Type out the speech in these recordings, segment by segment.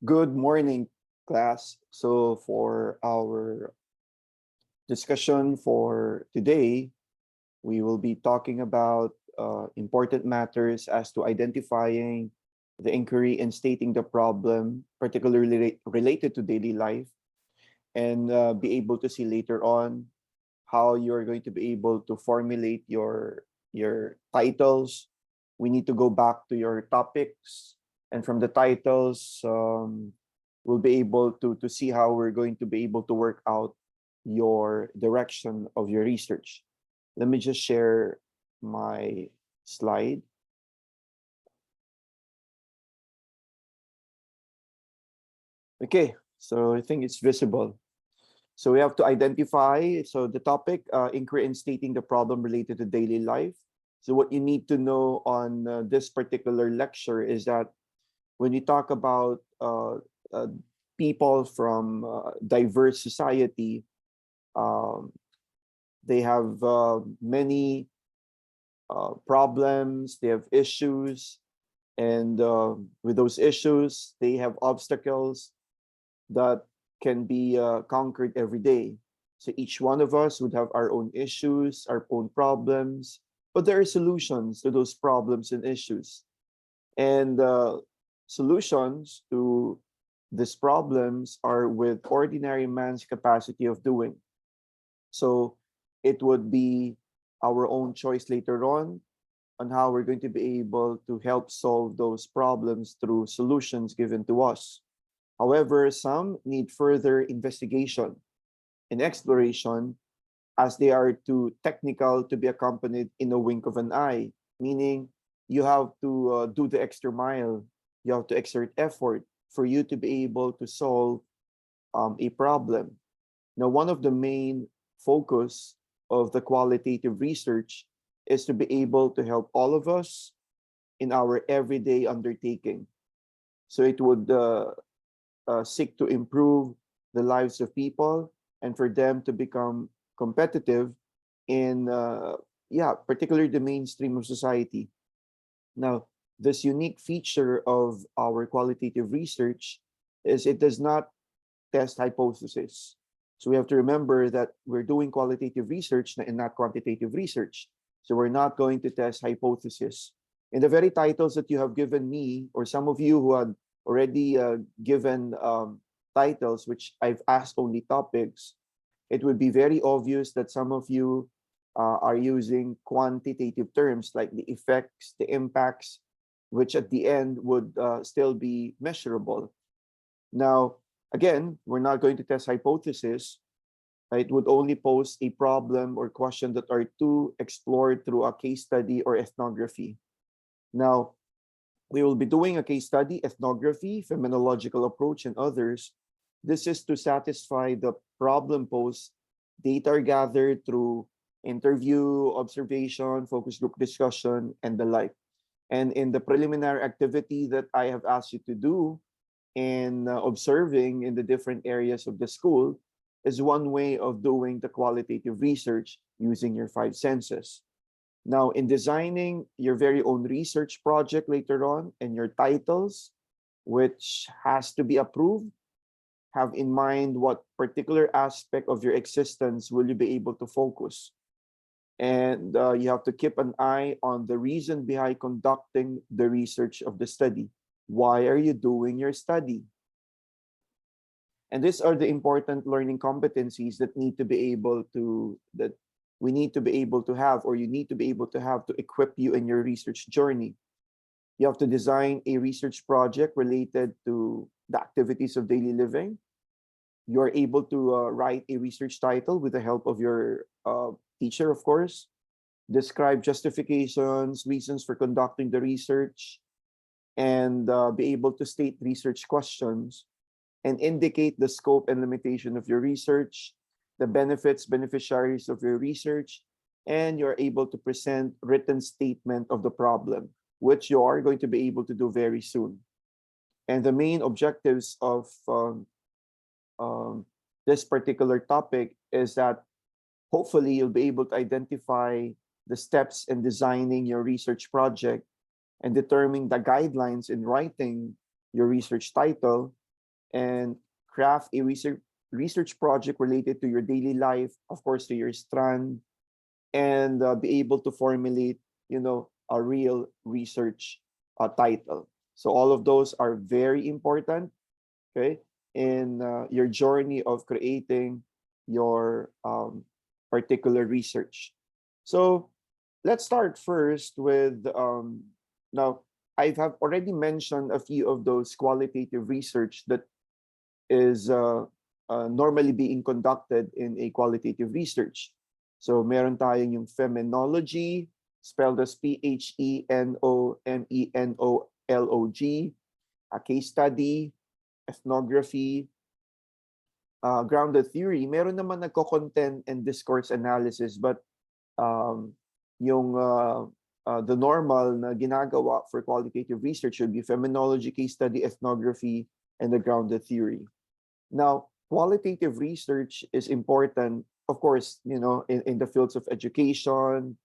Good morning, class. So for our discussion for today, we will be talking about important matters as to identifying the inquiry and stating the problem, particularly related to daily life, and be able to see later on how you're going to be able to formulate your titles. We need to go back to your topics, and from the titles, we'll be able to see how we're going to be able to work out your direction of your research. Let me just share my slide. Okay, so I think it's visible. So we have to identify, so the topic, inquiry and stating the problem related to daily life. So what you need to know on this particular lecture is that when you talk about uh, people from diverse society, um, they have many problems, they have issues, and with those issues, they have obstacles that can be conquered every day. So each one of us would have our own issues, our own problems, but there are solutions to those problems and issues. And solutions to these problems are with ordinary man's capacity of doing. So it would be our own choice later on how we're going to be able to help solve those problems through solutions given to us. However, some need further investigation and exploration as they are too technical to be accompanied in a wink of an eye, meaning you have to do the extra mile, you have to exert effort for you to be able to solve a problem. Now, one of the main focus of the qualitative research is to be able to help all of us in our everyday undertaking. So it would seek to improve the lives of people and for them to become competitive in, particularly the mainstream of society. Now, this unique feature of our qualitative research is it does not test hypotheses. So we have to remember that we're doing qualitative research and not quantitative research. So we're not going to test hypotheses. In the very titles that you have given me, or some of you who had already given titles, which I've asked only topics, it would be very obvious that some of you are using quantitative terms like the effects, the impacts, which at the end would still be measurable. Now, again, we're not going to test hypothesis. It would only pose a problem or question that are to explored through a case study or ethnography. Now, we will be doing a case study, ethnography, phenomenological approach, and others. This is to satisfy the problem posed. Data are gathered through interview, observation, focus group discussion, and the like. And in the preliminary activity that I have asked you to do in observing in the different areas of the school is one way of doing the qualitative research using your five senses. Now, in designing your very own research project later on and your titles, which has to be approved, have in mind what particular aspect of your existence will you be able to focus. And you have to keep an eye on the reason behind conducting the research of the study. Why are you doing your study? And these are the important learning competencies that need to be able to, that we need to be able to have, or you need to be able to have to equip you in your research journey. You have to design a research project related to the activities of daily living. You are able to write a research title with the help of your teacher, of course. Describe justifications, reasons for conducting the research, and be able to state research questions and indicate the scope and limitation of your research, the benefits, beneficiaries of your research, and you're able to present written statement of the problem, which you are going to be able to do very soon. And the main objectives of this particular topic is that hopefully you'll be able to identify the steps in designing your research project and determining the guidelines in writing your research title and craft a research project related to your daily life, of course, to your strand, and be able to formulate, a real research title. So all of those are very important, okay, in your journey of creating your particular research. So let's start first with now I have already mentioned a few of those qualitative research that is normally being conducted in a qualitative research. So meron tayong yung phenomenology, spelled as Phenomenology, a case study, ethnography, grounded theory. Meron naman nagko-content and discourse analysis, but um, yung the normal na ginagawa for qualitative research would be phenomenology, case study, ethnography, and the grounded theory. Now, qualitative research is important, of course, in the fields of education,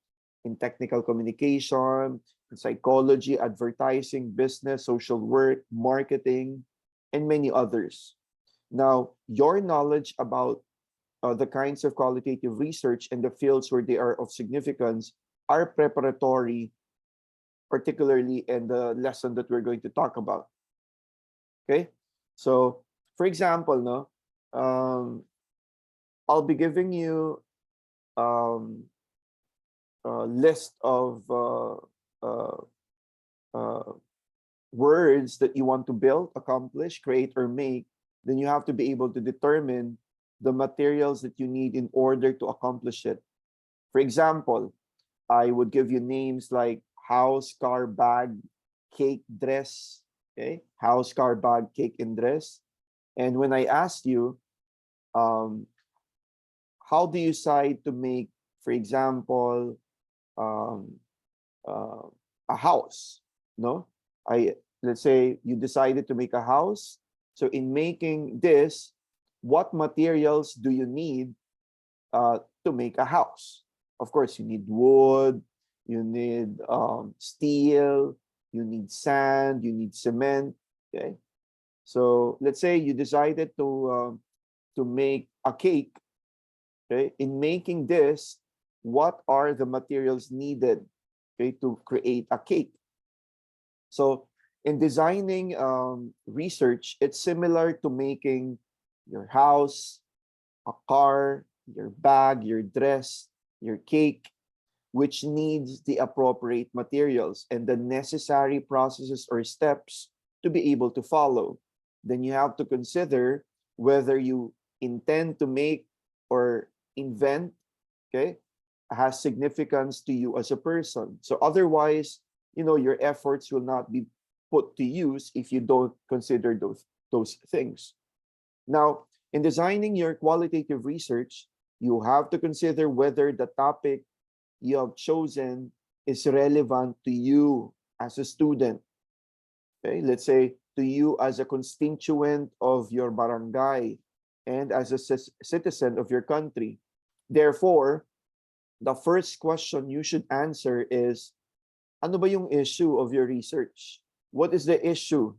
in technical communication, in psychology, advertising, business, social work, marketing, and many others. Now, your knowledge about the kinds of qualitative research and the fields where they are of significance are preparatory, particularly in the lesson that we're going to talk about. Okay? So, for example, no, I'll be giving you um, a list of uh, uh, words that you want to build, accomplish, create, or make. Then you have to be able to determine the materials that you need in order to accomplish it. For example, I would give you names like house, car, bag, cake, dress. Okay, house, car, bag, cake, and dress. And when I asked you, um, how do you decide to make, for example, um, uh, a house? No, I let's say you decided to make a house. So in making this, what materials do you need to make a house? Of course, you need wood, you need steel, you need sand, you need cement. Okay, so let's say you decided to make a cake. Okay, in making this, what are the materials needed, okay, to create a cake? So in designing research, it's similar to making your house, a car, your bag, your dress, your cake, which needs the appropriate materials and the necessary processes or steps to be able to follow. Then you have to consider whether you intend to make or invent, okay, has significance to you as a person. So otherwise, your efforts will not be put to use if you don't consider those things. Now, in designing your qualitative research, you have to consider whether the topic you have chosen is relevant to you as a student. Okay, let's say to you as a constituent of your barangay and as a citizen of your country. Therefore, the first question you should answer is, ano ba yung issue of your research? What is the issue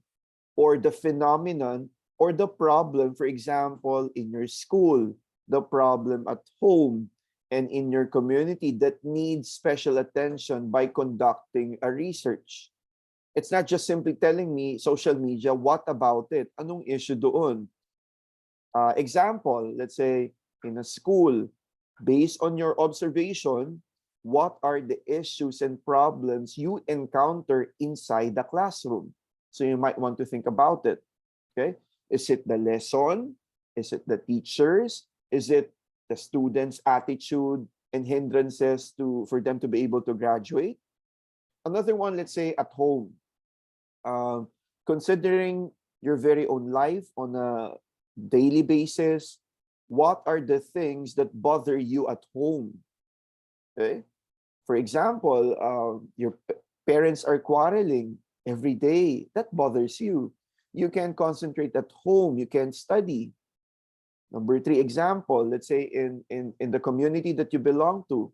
or the phenomenon or the problem, for example, in your school, the problem at home, and in your community that needs special attention by conducting a research? It's not just simply telling me social media, what about it? Anong issue doon? Example, let's say in a school, based on your observation, what are the issues and problems you encounter inside the classroom? So you might want to think about it. Okay, is it the lesson? Is it the teachers? Is it the students' attitude and hindrances for them to be able to graduate? Another one, let's say at home, considering your very own life on a daily basis, what are the things that bother you at home? Okay, for example, your parents are quarreling every day. That bothers you. You can concentrate at home. You can study. Number three example, let's say in the community that you belong to,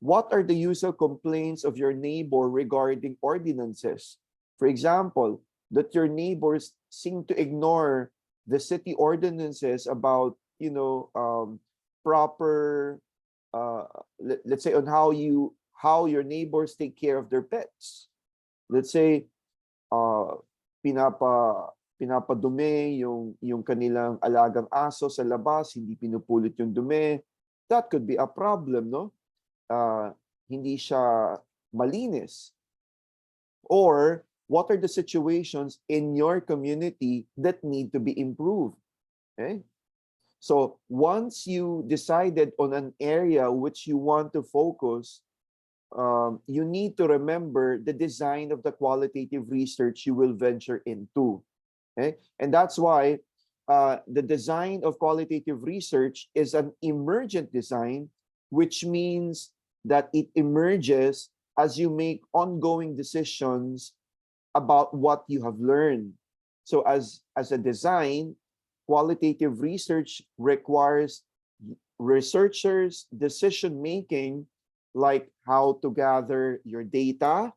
what are the usual complaints of your neighbor regarding ordinances? For example, that your neighbors seem to ignore the city ordinances about, proper, let's say, on how your neighbors take care of their pets. Let's say, uh, pinapadumi yung kanilang alagang aso sa labas, hindi pinupulot yung dumi. That could be a problem, no? Hindi siya malinis. Or what are the situations in your community that need to be improved? Okay? So once you decided on an area which you want to focus, you need to remember the design of the qualitative research you will venture into. Okay? And that's why the design of qualitative research is an emergent design, which means that it emerges as you make ongoing decisions about what you have learned. So as a design, qualitative research requires researchers' decision making, like how to gather your data,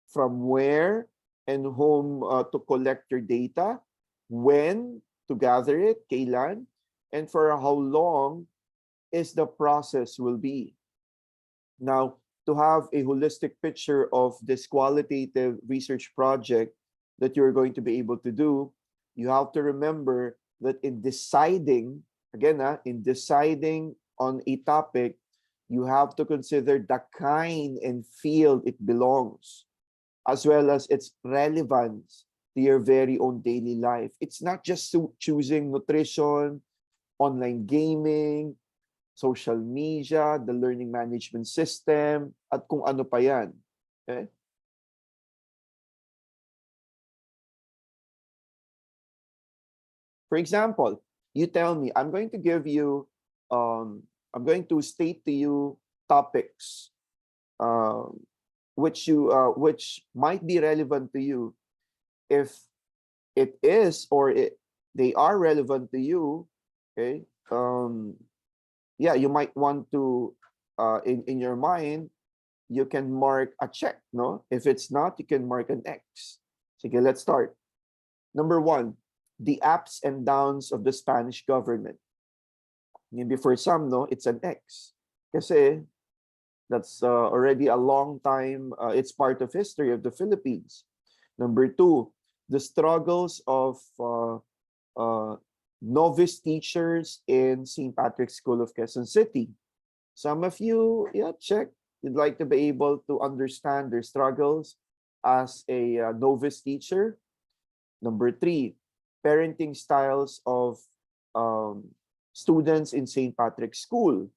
from where and whom to collect your data, when to gather it, kailan, and for how long is the process will be. Now, to have a holistic picture of this qualitative research project that you're going to be able to do, you have to remember that in deciding, again, in deciding on a topic, you have to consider the kind and field it belongs, as well as its relevance to your very own daily life. It's not just choosing nutrition, online gaming, social media, the learning management system, at kung ano pa yan. Okay? For example, you tell me, I'm going to give you, I'm going to state to you topics which might be relevant to you. If it is, or they are relevant to you, okay, yeah, you might want to, in your mind, you can mark a check, no? If it's not, you can mark an X. Okay, let's start. Number 1, the ups and downs of the Spanish government. Maybe for some, no, it's an X. Kasi that's already a long time, it's part of history of the Philippines. Number 2, the struggles of novice teachers in St. Patrick's School of Quezon City. Some of you, yeah, check. You'd like to be able to understand their struggles as a novice teacher. Number 3, parenting styles of students in St. Patrick's School.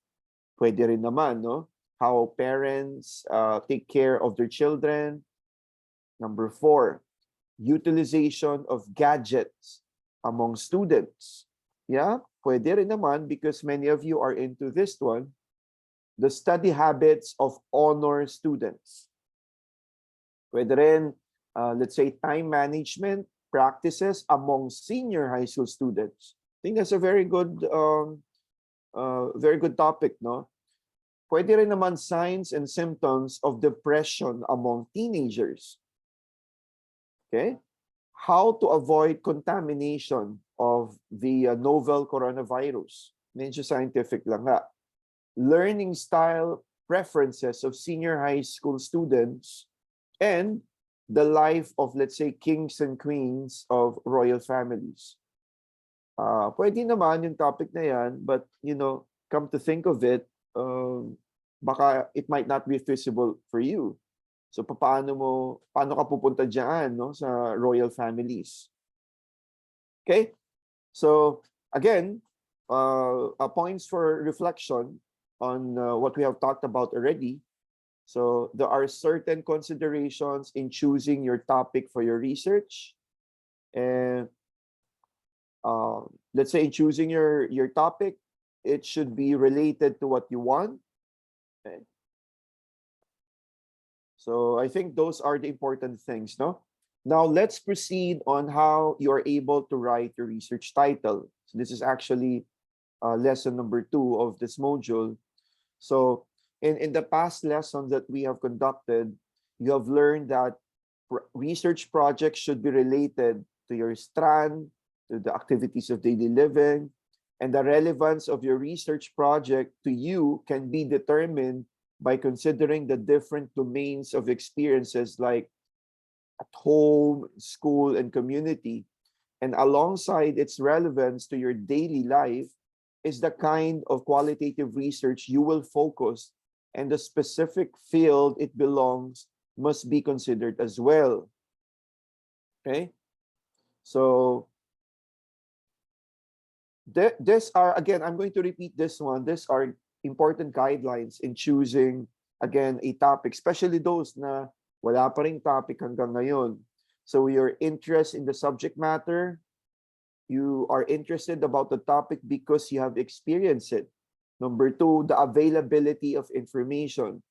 Pwede rin naman, no? How parents take care of their children. Number 4, utilization of gadgets among students. Yeah, pwede rin naman, because many of you are into this one. The study habits of honor students. Pwede rin, let's say, time management practices among senior high school students. I think that's a very good topic, no? Pwede rin naman signs and symptoms of depression among teenagers. Okay? How to avoid contamination of the novel coronavirus. Medyo scientific lang nga. Learning style preferences of senior high school students, and the life of, let's say, kings and queens of royal families. Pwede naman yung topic na yan, but, come to think of it, baka it might not be feasible for you. So paano ka pupunta diyan, no, sa royal families? Okay? So again, points for reflection on what we have talked about already. So there are certain considerations in choosing your topic for your research. And let's say in choosing your topic, it should be related to what you want. Okay. So I think those are the important things, no? Now let's proceed on how you are able to write your research title. So this is actually lesson number 2 of this module. So in the past lessons that we have conducted, you have learned that research projects should be related to your strand, to to the activities of daily living, and the relevance of your research project to you can be determined by considering the different domains of experiences like at home, school, and community. And alongside its relevance to your daily life is the kind of qualitative research you will focus, and the specific field it belongs must be considered as well. Okay? So this are, again, I'm going to repeat this one. These are important guidelines in choosing, again, a topic, especially those na wala pa ring topic hanggang ngayon. So your interest in the subject matter, you are interested about the topic because you have experienced it. Number two, the availability of information.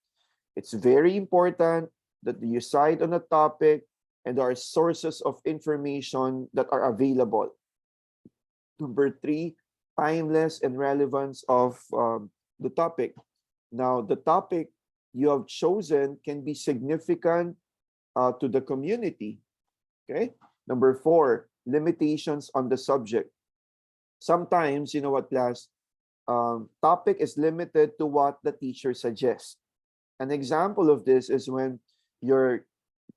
It's very important that you cite on a topic and there are sources of information that are available. Number three, timeless and relevance of the topic. Now, the topic you have chosen can be significant to the community. Okay. Number four, limitations on the subject. Sometimes, you know what, class, topic is limited to what the teacher suggests. An example of this is when your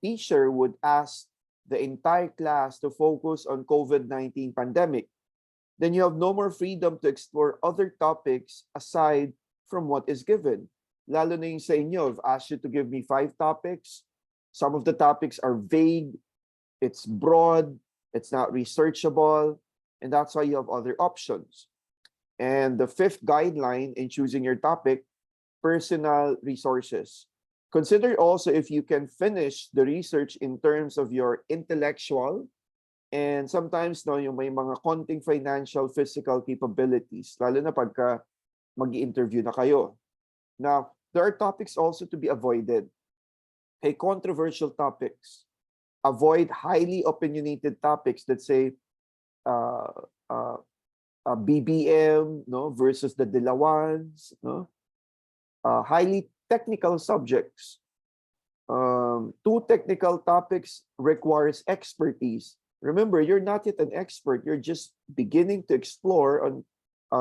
teacher would ask the entire class to focus on COVID-19 pandemic. Then you have no more freedom to explore other topics aside from what is given. Lalo na yung sa inyo, I've asked you to give me 5 topics. Some of the topics are vague, it's broad, it's not researchable, and that's why you have other options. And the 5th guideline in choosing your topic, personal resources. Consider also if you can finish the research in terms of your intellectual and sometimes no, yung may mga konting financial, physical capabilities, lalo na pagka mag-i-interview na kayo. Now, there are topics also to be avoided. Okay, controversial topics. Avoid highly opinionated topics that say BBM no, versus the Dilawans, no? Highly technical subjects. Too technical topics requires expertise. Remember, you're not yet an expert. You're just beginning to explore on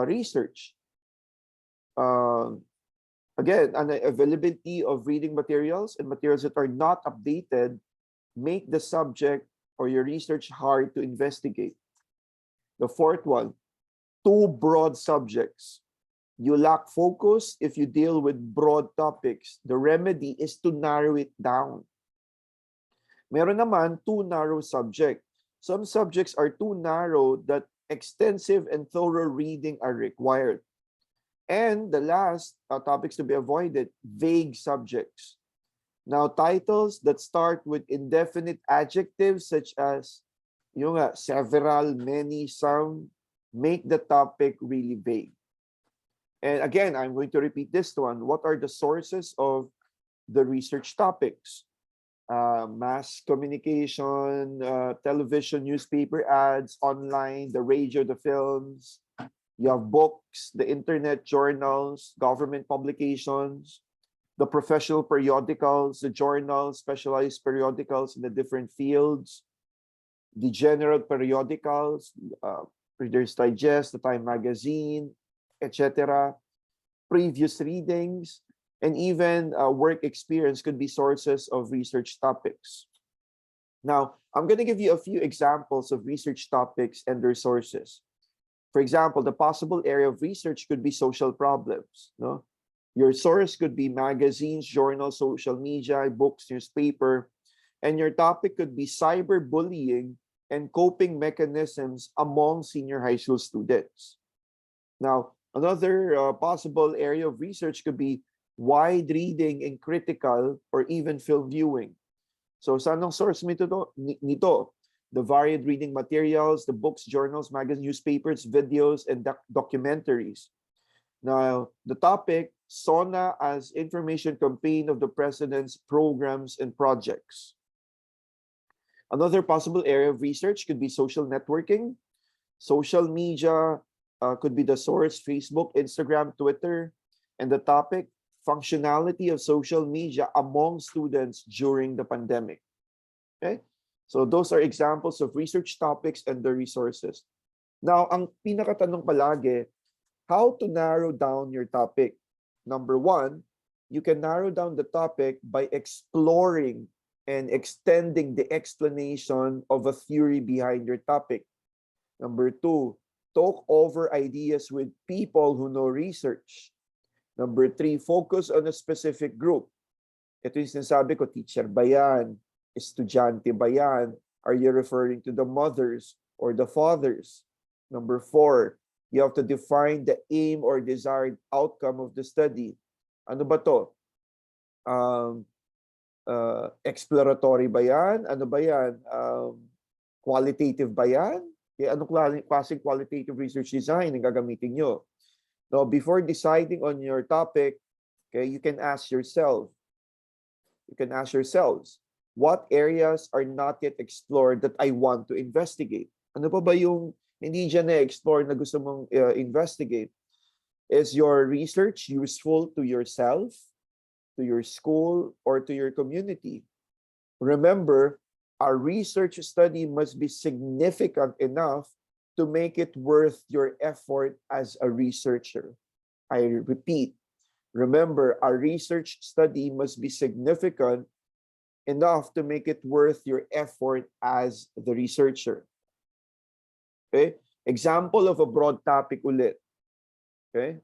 research. Again, an availability of reading materials and materials that are not updated make the subject or your research hard to investigate. The 4th one, too broad subjects. You lack focus if you deal with broad topics. The remedy is to narrow it down. Meron naman too narrow subject. Some subjects are too narrow that extensive and thorough reading are required. And the last topics to be avoided, vague subjects. Now, titles that start with indefinite adjectives such as yung several, many, some, make the topic really vague. And again, I'm going to repeat this one. What are the sources of the research topics? Mass communication, television, newspaper ads, online, the radio, the films. You have books, the internet, journals, government publications, the professional periodicals, the journals, specialized periodicals in the different fields, the general periodicals, Reader's Digest, the Time Magazine, etc. Previous readings, and even work experience could be sources of research topics. Now, I'm going to give you a few examples of research topics and their sources. For example, the possible area of research could be social problems. No? Your source could be magazines, journals, social media, books, newspaper, and your topic could be cyberbullying and coping mechanisms among senior high school students. Now, another possible area of research could be wide reading and critical or even film viewing. So, saan ang source nito? The varied reading materials, the books, journals, magazines, newspapers, videos, and documentaries. Now, the topic, SONA as information campaign of the president's programs and projects. Another possible area of research could be social networking. Social media could be the source, Facebook, Instagram, Twitter, and the topic, functionality of social media among students during the pandemic. Okay? So those are examples of research topics and the resources. Now, ang pinakatanong palagi, how to narrow down your topic? Number one, you can narrow down the topic by exploring and extending the explanation of a theory behind your topic. Number two, talk over ideas with people who know research. Number three, focus on a specific group. Ito yung sinasabi ko, teacher ba yan? Estudyante ba yan? Are you referring to the mothers or the fathers? Number four, you have to define the aim or desired outcome of the study. Ano ba to? Exploratory ba yan? Ano ba yan? Qualitative ba yan? Anong klaseng qualitative research design ang gagamitin nyo? Now, before deciding on your topic, okay, you can ask yourselves, what areas are not yet explored that I want to investigate? Ano pa ba yung hindi dyan na-explore na gusto mong investigate? Is your research useful to yourself, to your school, or to your community? Remember, our research study must be significant enough to make it worth your effort as a researcher. I repeat, remember, our research study must be significant enough to make it worth your effort as the researcher. Okay? Example of a broad topic ulit. Okay?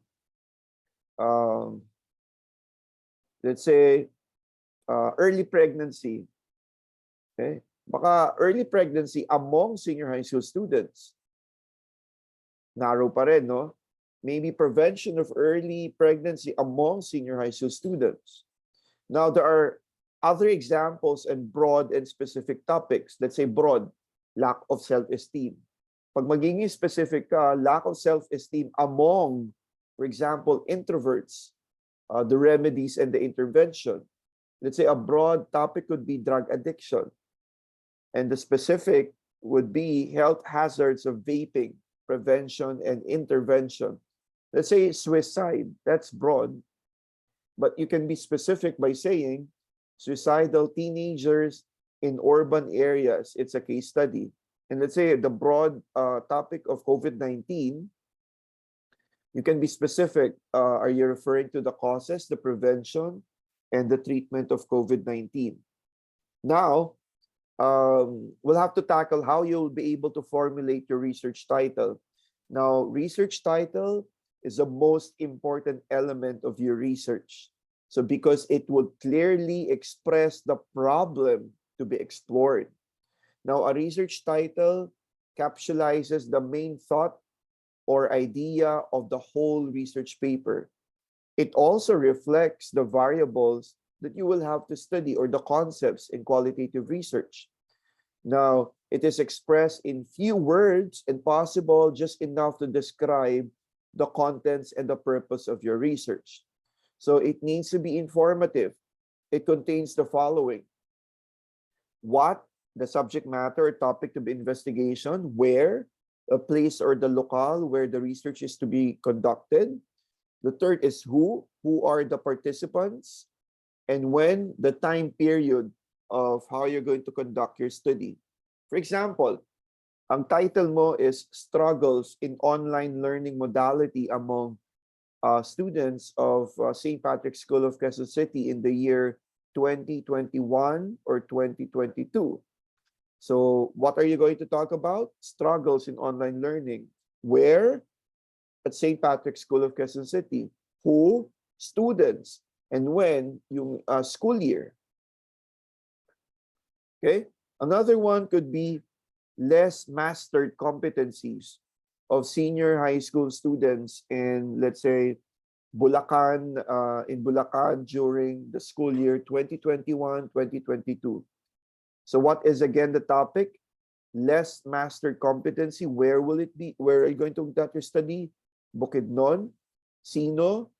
Let's say, early pregnancy. Okay? Baka early pregnancy among senior high school students. Narrow pa rin, no? Maybe prevention of early pregnancy among senior high school students. Now, there are other examples and broad and specific topics. Let's say broad, lack of self-esteem. Pag magiging specific ka, lack of self-esteem among, for example, introverts, the remedies and the intervention. Let's say a broad topic could be drug addiction. And the specific would be health hazards of vaping, prevention and intervention. Let's say suicide, that's broad. But you can be specific by saying suicidal teenagers in urban areas. It's a case study. And let's say the broad topic of COVID-19, you can be specific. Are you referring to the causes, the prevention, and the treatment of COVID-19? Now, we'll have to tackle how you'll be able to formulate your research title. Now, research title is the most important element of your research. So because it would clearly express the problem to be explored. Now, a research title capsulizes the main thought or idea of the whole research paper. It also reflects the variables that you will have to study or the concepts in qualitative research. Now, it is expressed in few words and possible just enough to describe the contents and the purpose of your research. So it needs to be informative. It contains the following: what, the subject matter or topic to be investigation, where, a place or the locale where the research is to be conducted. The third is who are the participants, and when, the time period of how you're going to conduct your study. For example, ang title mo is Struggles in Online Learning Modality Among Students of St. Patrick's School of Quezon City in the year 2021 or 2022. So what are you going to talk about? Struggles in online learning. Where? At St. Patrick's School of Quezon City. Who? Students. And when? Yung school year. Okay? Another one could be less mastered competencies of senior high school students in, let's say, Bulacan, during the school year 2021-2022. So what is again the topic? Less mastered competency. Where will it be? Where are you going to conduct your study? Bukidnon. Sino?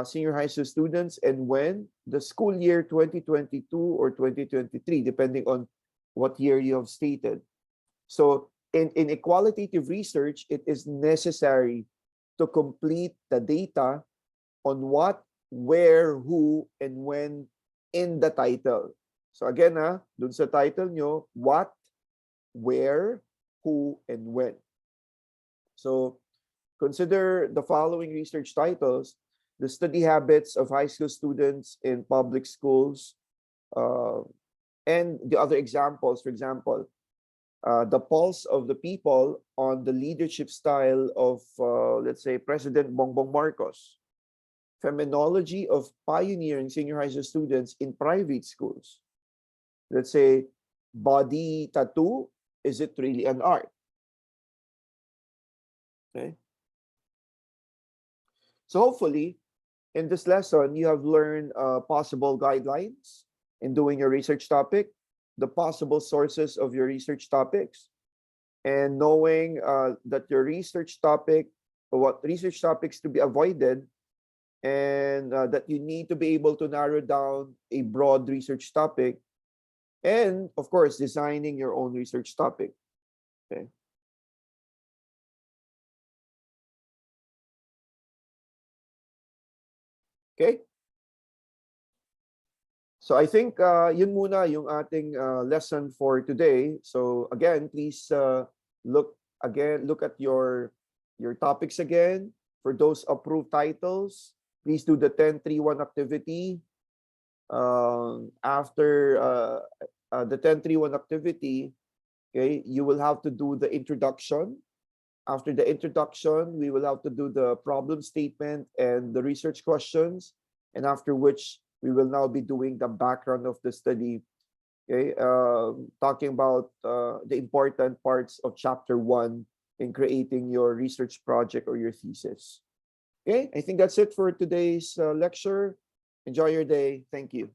Senior high school students. And when? The school year 2022 or 2023, depending on what year you have stated. So in a qualitative research, it is necessary to complete the data on what, where, who, and when in the title. So again, dun sa title nyo, what, where, who, and when. So consider the following research titles: the study habits of high school students in public schools, uh, and the other examples, for example, the pulse of the people on the leadership style of, let's say, President Bongbong Marcos. Phenomenology of pioneering senior high school students in private schools. Let's say, body tattoo, is it really an art? Okay. So hopefully, in this lesson, you have learned possible guidelines in doing your research topic, the possible sources of your research topics, and knowing that your research topic, what research topics to be avoided, and that you need to be able to narrow down a broad research topic, and of course, designing your own research topic. Okay. Okay. So I think yun muna yung ating lesson for today. So again, please look at your topics again. For those approved titles, please do the 10-3-1 activity. After the 10-3-1 activity, okay, you will have to do the introduction. After the introduction, we will have to do the problem statement and the research questions, and after which we will now be doing the background of the study, okay, talking about the important parts of chapter 1 in creating your research project or your thesis. Okay, I think that's it for today's lecture. Enjoy your day. Thank you.